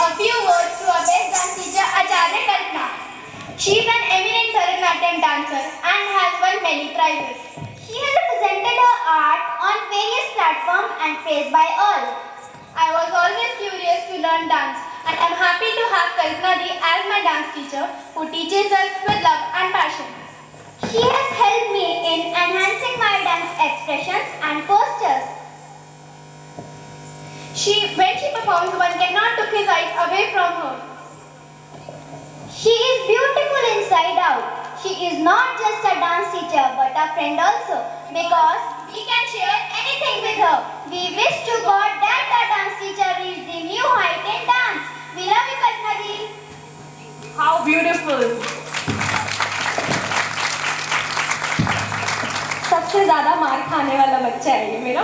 A few words to our best dance teacher, Acharya KALPNA. She is an eminent Bharatanatyam dancer and has won many prizes. She has represented her art on various platforms and praised by all. I was always curious to learn dance and I am happy to have KALPNA ji as my dance teacher who teaches us with love and passion. She has helped me in enhancing my dance expressions and postures. When she performs, one cannot take his eyes away from her. She is beautiful inside out. She is not just a dance teacher but a friend also, because we can share anything with her. We wish to God that our dance teacher reach the new height in dance. We love you, KALPNA ji. How beautiful. सबसे ज़्यादा मार खाने वाला बच्चा है ये मेरा.